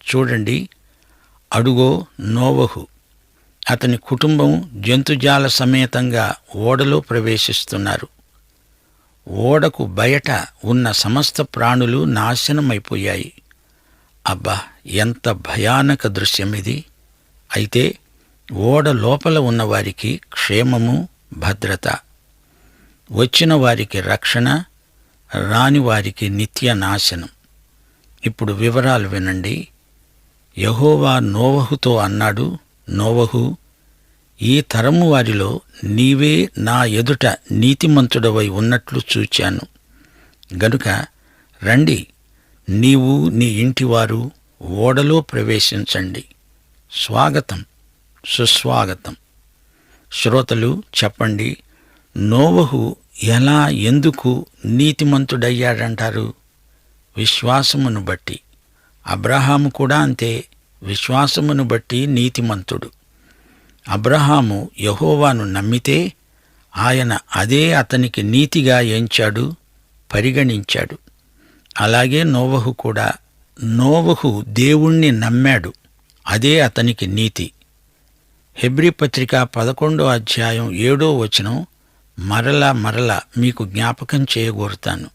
చూడండి, అడుగో నోవహు, అతని కుటుంబం జంతుజాల సమేతంగా ఓడలో ప్రవేశిస్తున్నారు. ఓడకు బయట ఉన్న సమస్త ప్రాణులు నాశనమైపోయాయి. అబ్బా, ఎంత భయానక దృశ్యమిది! అయితే ఓడ లోపల ఉన్నవారికి క్షేమము, భద్రత. వచ్చిన వారికి రక్షణ, రాని వారికి నిత్య నాశనం. ఇప్పుడు వివరాలు వినండి. యెహోవా నోవహుతో అన్నాడు, నోవహు, ఈ తరము వారిలో నీవే నా ఎదుట నీతిమంతుడవై ఉన్నట్లు చూచాను. గనుక రండి, నీవు నీ ఇంటివారు ఓడలో ప్రవేశించండి. స్వాగతం, సుస్వాగతం. శ్రోతలు చెప్పండి, నోవహు ఎలా, ఎందుకు నీతిమంతుడయ్యాడంటారు? విశ్వాసమును బట్టి. అబ్రహాము కూడా అంతే, విశ్వాసమును బట్టి నీతిమంతుడు. అబ్రహాము యెహోవాను నమ్మితే ఆయన అదే అతనికి నీతిగా ఎంచాడు, పరిగణించాడు. అలాగే నోవహు కూడా. నోవహు దేవుణ్ణి నమ్మాడు, అదే అతనికి నీతి. హెబ్రీ పత్రిక 11వ అధ్యాయం 7వ వచనం మరలా మీకు జ్ఞాపకం చేయగోరుతాను.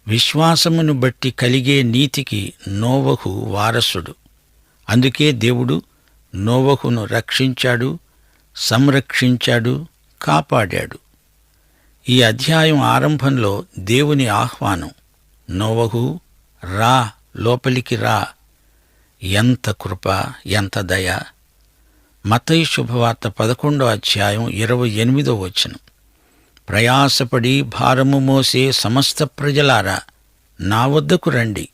విశ్వాసమును బట్టి కలిగే నీతికి నోవహు వారసుడు. అందుకే దేవుడు నోవహును రక్షించాడు, సంరక్షించాడు, కాపాడాడు. ఈ అధ్యాయం ఆరంభంలో దేవుని ఆహ్వానం, నోవహు రా, లోపలికి రా. ఎంత కృప, ఎంత దయ! మత్తయి శుభవార్త 11వ అధ్యాయం 28వ వచనం, ప్రయాసపడి భారము మోసే సమస్త ప్రజలారా నా వద్దకు రండి,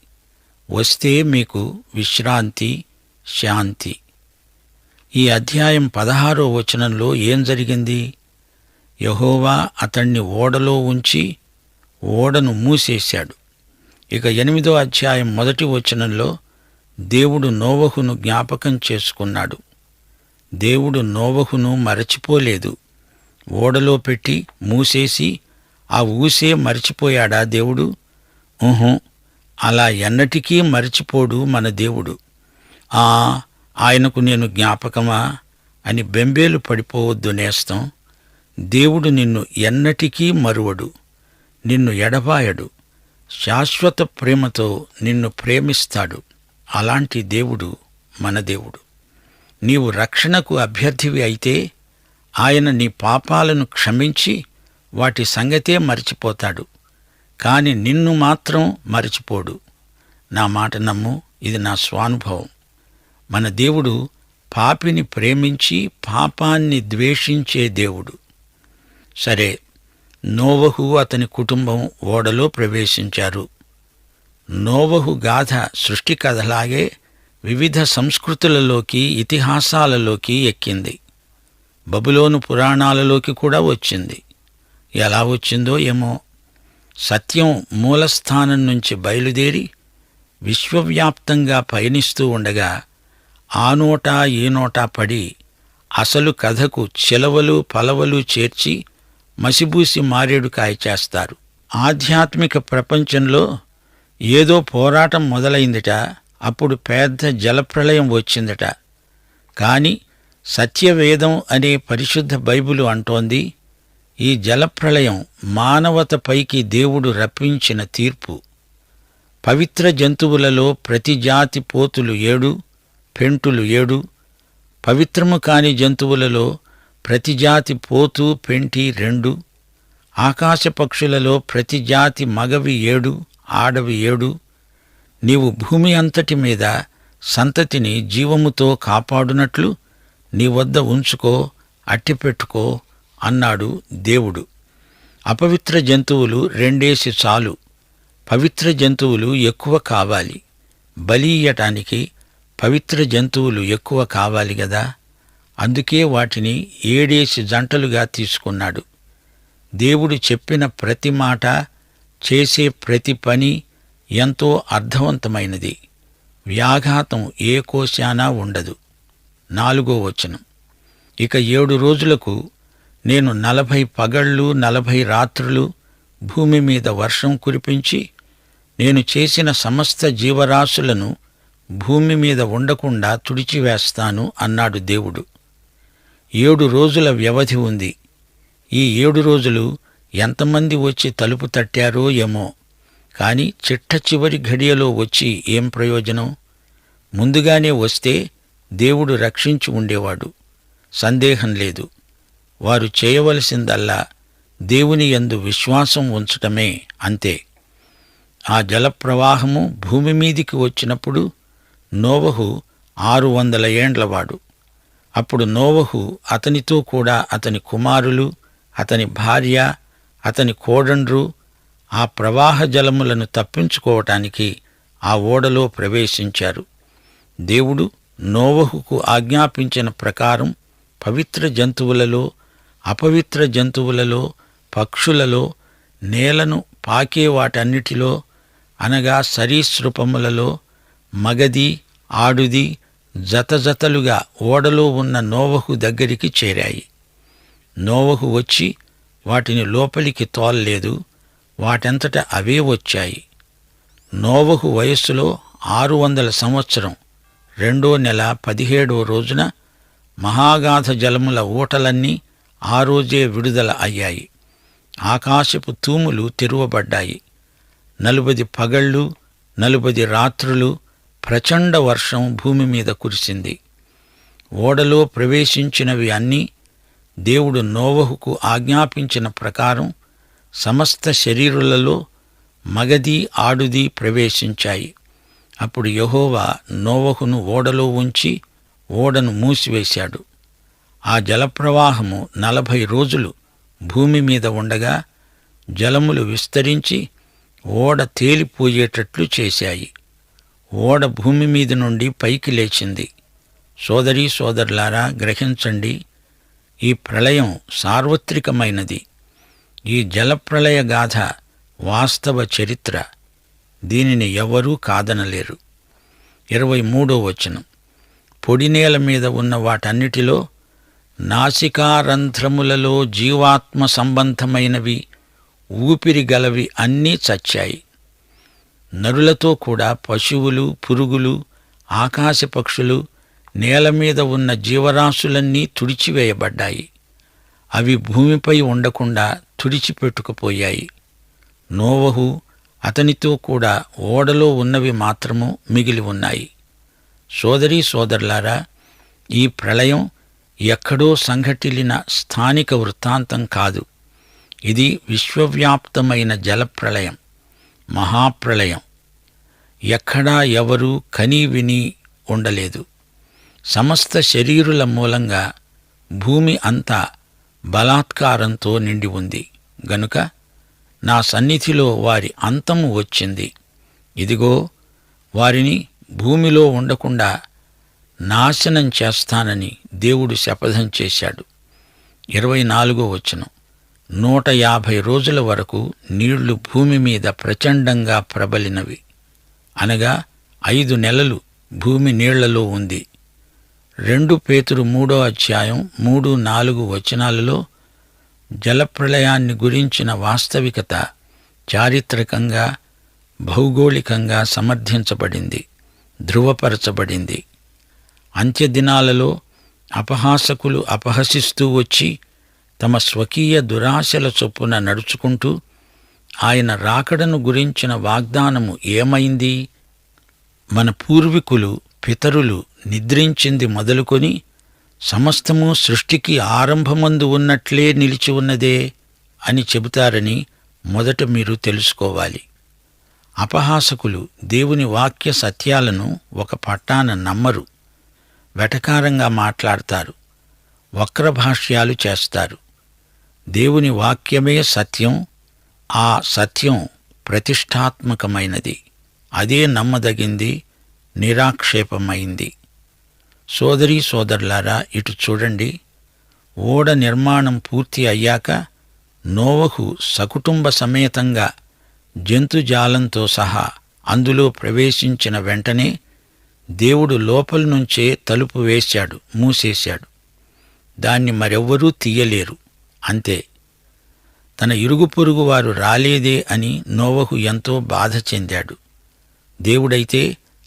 వస్తే మీకు విశ్రాంతి, శాంతి. ఈ అధ్యాయం 16వ వచనంలో ఏం జరిగింది? యెహోవా అతణ్ణి ఓడలో ఉంచి ఓడను మూసేశాడు. ఇక 8వ అధ్యాయం 1వ వచనంలో దేవుడు నోవహును జ్ఞాపకం చేసుకున్నాడు. దేవుడు నోవహును మరచిపోలేదు. ఓడలో పెట్టి మూసేసి ఆ ఊసే మరిచిపోయాడా దేవుడు? అలా ఎన్నటికీ మరిచిపోడు మన దేవుడు. ఆయనకు నేను జ్ఞాపకమా అని బెంబేలు పడిపోవద్దు నేస్తం. దేవుడు నిన్ను ఎన్నటికీ మరువడు, నిన్ను ఎడబాయడు. శాశ్వత ప్రేమతో నిన్ను ప్రేమిస్తాడు. అలాంటి దేవుడు మన దేవుడు. నీవు రక్షణకు అభ్యర్థివి అయితే ఆయన నీ పాపాలను క్షమించి వాటి సంగతే మరిచిపోతాడు. కాని నిన్ను మాత్రం మరిచిపోడు. నా మాట నమ్ము, ఇది నా స్వానుభవం. మన దేవుడు పాపిని ప్రేమించి పాపాన్ని ద్వేషించే దేవుడు. సరే, నోవహు అతని కుటుంబం ఓడలో ప్రవేశించారు. నోవహు గాథ సృష్టి కథలాగే వివిధ సంస్కృతులలోకి, ఇతిహాసాలలోకి ఎక్కింది. బబులోను పురాణాలలోకి కూడా వచ్చింది. ఎలా వచ్చిందో ఏమో. సత్యం మూలస్థానం నుంచి బయలుదేరి విశ్వవ్యాప్తంగా పయనిస్తూ ఉండగా ఆ నోటా ఈ నోటా పడి అసలు కథకు చిలవలు పలవలు చేర్చి మసిబూసి మారేడు కాయ చేస్తారు. ఆధ్యాత్మిక ప్రపంచంలో ఏదో పోరాటం మొదలైందిట. అప్పుడు పెద్ద జలప్రళయం వచ్చిందట. కాని సత్యవేదం అనే పరిశుద్ధ బైబిలు అంటోంది, ఈ జలప్రళయం మానవతపైకి దేవుడు రప్పించిన తీర్పు. పవిత్ర జంతువులలో ప్రతి జాతి పోతులు 7, పెంటులు 7. పవిత్రము కాని జంతువులలో ప్రతి జాతి పోతు, పెంటి 2. ఆకాశ పక్షులలో ప్రతి జాతి మగవి 7, ఆడవి 7. నీవు భూమి అంతటి మీద సంతతిని జీవముతో కాపాడునట్లు నీ వద్ద ఉంచుకో, అట్టిపెట్టుకో అన్నాడు దేవుడు. అపవిత్ర జంతువులు 2 చాలు. పవిత్ర జంతువులు ఎక్కువ కావాలి. బలి ఇయ్యటానికి పవిత్ర జంతువులు ఎక్కువ కావాలి గదా. అందుకే వాటిని 7 జంటలుగా తీసుకున్నాడు. దేవుడు చెప్పిన ప్రతి మాట, చేసే ప్రతి పని ఎంతో అర్థవంతమైనది. వ్యాఘాతం ఏ కోశానా ఉండదు. 4వ వచనం, ఇక 7 రోజులకు నేను 40 పగళ్ళు 40 రాత్రులు భూమి మీద వర్షం కురిపించి నేను చేసిన సమస్త జీవరాశులను భూమి మీద ఉండకుండా తుడిచివేస్తాను అన్నాడు దేవుడు. 7 రోజుల వ్యవధి ఉంది. ఈ 7 రోజులు ఎంతమంది వచ్చి తలుపు తట్టారో ఏమో, కాని చిట్ట చివరి ఘడియలో వచ్చి ఏం ప్రయోజనం? ముందుగానే వస్తే దేవుడు రక్షించి ఉండేవాడు. సందేహం లేదు. వారు చేయవలసిందల్లా దేవుని యందు విశ్వాసం ఉంచటమే, అంతే. ఆ జలప్రవాహము భూమి మీదికి వచ్చినప్పుడు నోవహు 600 ఏండ్లవాడు. అప్పుడు నోవహు, అతనితో కూడా అతని కుమారులు, అతని భార్య, అతని కోడండ్రు ఆ ప్రవాహ జలములను తప్పించుకోవటానికి ఆ ఓడలో ప్రవేశించారు. దేవుడు నోవహుకు ఆజ్ఞాపించిన ప్రకారం పవిత్ర జంతువులలో, అపవిత్ర జంతువులలో, పక్షులలో, నేలను పాకే వాటన్నిటిలో అనగా సరీసృపములలో మగది, ఆడుది జతజతలుగా ఓడలో ఉన్న నోవహు దగ్గరికి చేరాయి. నోవహు వచ్చి వాటిని లోపలికి తోల్లేదు, వాటంతట అవే వచ్చాయి. నోవహు వయస్సులో 600 సంవత్సరం 2వ నెల 17వ రోజున మహాగాధ జలముల ఊటలన్నీ ఆ రోజే విడుదల అయ్యాయి. ఆకాశపు తూములు తెరువబడ్డాయి. 40 పగళ్ళు 40 రాత్రులు ప్రచండ వర్షం భూమి మీద కురిసింది. ఓడలో ప్రవేశించినవి అన్నీ దేవుడు నోవహుకు ఆజ్ఞాపించిన ప్రకారం సమస్త శరీరులలో మగది, ఆడుది ప్రవేశించాయి. అప్పుడు యెహోవా నోవహును ఓడలో ఉంచి ఓడను మూసివేశాడు. ఆ జలప్రవాహము 40 రోజులు భూమి మీద ఉండగా జలములు విస్తరించి ఓడ తేలిపోయేటట్లు చేశాయి. ఓడ భూమి మీద నుండి పైకి లేచింది. సోదరీ సోదరులారా, గ్రహించండి, ఈ ప్రళయం సార్వత్రికమైనది. ఈ జలప్రళయ గాథ వాస్తవ చరిత్ర. దీనిని ఎవరూ కాదనలేరు. 23వ వచనం, పొడినేల మీద ఉన్న వాటన్నిటిలో నాసికారంధ్రములలో జీవాత్మ సంబంధమైనవి ఊపిరి గలవి అన్నీ చచ్చాయి. నరులతో కూడా పశువులు, పురుగులు, ఆకాశ పక్షులు, నేల మీద ఉన్న జీవరాశులన్నీ తుడిచివేయబడ్డాయి. అవి భూమిపై ఉండకుండా తుడిచిపెట్టుకుపోయాయి. నోవహు అతనితో కూడా ఓడలో ఉన్నవి మాత్రము మిగిలి ఉన్నాయి. సోదరీ సోదరులారా, ఈ ప్రళయం ఎక్కడో సంఘటిల్లిన స్థానిక వృత్తాంతం కాదు. ఇది విశ్వవ్యాప్తమైన జలప్రళయం, మహాప్రళయం. ఎక్కడా ఎవరూ కనీ విని ఉండలేదు. సమస్త శరీరుల మూలంగా భూమి అంతా బలాత్కారంతో నిండి ఉంది గనుక నా సన్నిధిలో వారి అంతము వచ్చింది. ఇదిగో, వారిని భూమిలో ఉండకుండా నాశనం చేస్తానని దేవుడు శపథం చేశాడు. 24వ వచనం, 150 రోజుల వరకు నీళ్లు భూమి మీద ప్రచండంగా ప్రబలినవి. అనగా 5 నెలలు భూమి నీళ్లలో ఉంది. 2 పేతురు 3వ అధ్యాయం 3-4 వచనాలలో జలప్రళయాన్ని గురించిన వాస్తవికత చారిత్రకంగా, భౌగోళికంగా సమర్థించబడింది, ధృవపరచబడింది. అంత్యదినాలలో అపహాసకులు అపహసిస్తూ వచ్చి తమ స్వకీయ దురాశల చొప్పున నడుచుకుంటూ ఆయన రాకడను గురించిన వాగ్దానము ఏమైంది? మన పూర్వీకులు, పితరులు నిద్రించింది మొదలుకొని సమస్తము సృష్టికి ఆరంభమందు ఉన్నట్లే నిలిచి ఉన్నదే అని చెబుతారని మొదట మీరు తెలుసుకోవాలి. అపహాసకులు దేవుని వాక్య సత్యాలను ఒక పట్టాన నమ్మరు, వెటకారంగా మాట్లాడతారు, వక్రభాష్యాలు చేస్తారు. దేవుని వాక్యమే సత్యం. ఆ సత్యం ప్రతిష్ఠాత్మకమైనది. అదే నమ్మదగింది, నిరాక్షేపమైంది. సోదరీ సోదరులారా, ఇటు చూడండి. ఓడ నిర్మాణం పూర్తి అయ్యాక నోవహు సకుటుంబ సమేతంగా జంతుజాలంతో సహా అందులో ప్రవేశించిన వెంటనే దేవుడు లోపలి నుంచే తలుపు వేశాడు, మూసేశాడు. దాన్ని మరెవ్వరూ తీయలేరు. అంతే. తన ఇరుగు పొరుగు వారు రాలేదే అని నోవహు ఎంతో బాధ చెందాడు. దేవుడైతే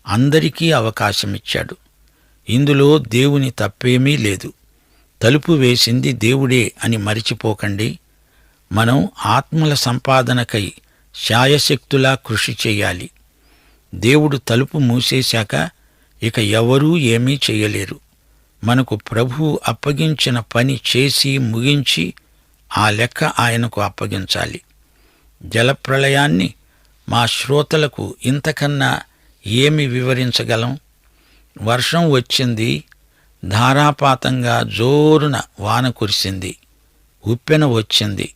అందరికీ అవకాశమిచ్చాడు. ఇందులో దేవుని తప్పేమీ లేదు. తలుపు వేసింది దేవుడే అని మరిచిపోకండి. మనం ఆత్మల సంపాదనకై శాయశక్తులా కృషి చెయ్యాలి. దేవుడు తలుపు మూసేశాక ఇక ఎవరూ ఏమీ చెయ్యలేరు. మనకు ప్రభువు అప్పగించిన పని చేసి ముగించి ఆ లెక్క ఆయనకు అప్పగించాలి. జలప్రళయాన్ని మా శ్రోతలకు ఇంతకన్నా ఏమి వివరించగలం? వర్షం వచ్చింది, ధారాపాతంగా జోరున వాన కురిసింది, ఉప్పెన వచ్చింది,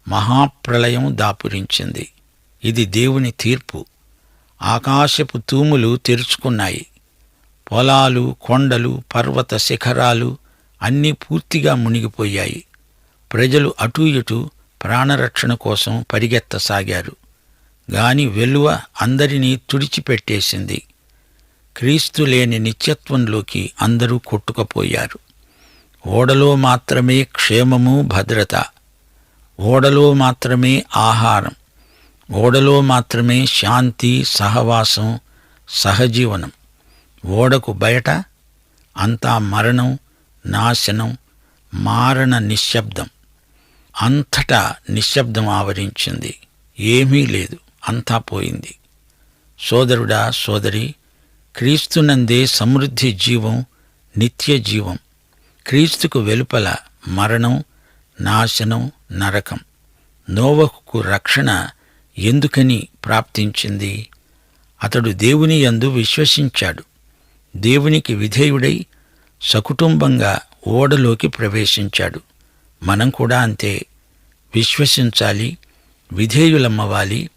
మహాప్రళయం దాపురించింది. ఇది దేవుని తీర్పు. ఆకాశపు తూములు తెరుచుకున్నాయి. పొలాలు, కొండలు, పర్వత శిఖరాలు అన్నీ పూర్తిగా మునిగిపోయాయి. ప్రజలు అటూ ఇటూ ప్రాణరక్షణ కోసం పరిగెత్తసాగారు. గాని వెలువ అందరినీ తుడిచిపెట్టేసింది. క్రీస్తు లేని నిత్యత్వంలోకి అందరూ కొట్టుకుపోయారు. ఓడలో మాత్రమే క్షేమము, భద్రత. ఓడలో మాత్రమే ఆహారం. ఓడలో మాత్రమే శాంతి, సహవాసం, సహజీవనం. ఓడకు బయట అంతా మరణం, నాశనం, మారణ నిశ్శబ్దం. అంతటా నిశ్శబ్దం ఆవరించింది. ఏమీ లేదు, అంతా పోయింది. సోదరుడా, సోదరి, క్రీస్తునందే సమృద్ధి జీవం, నిత్య జీవం. క్రీస్తుకు వెలుపల మరణం, నాశనం, నరకం. నోవహుకు రక్షణ ఎందుకని ప్రాప్తించింది? అతడు దేవుని యందు విశ్వసించాడు. దేవునికి విధేయుడై సకుటుంబంగా ఓడలోకి ప్రవేశించాడు. మనం కూడా అంతే. విశ్వసించాలి, విధేయులమ్మవాలి,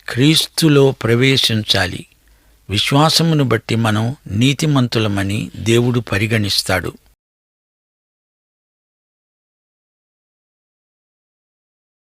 క్రీస్తులో ప్రవేశించాలి. విశ్వాసమును బట్టి మనం నీతిమంతులమని దేవుడు పరిగణిస్తాడు.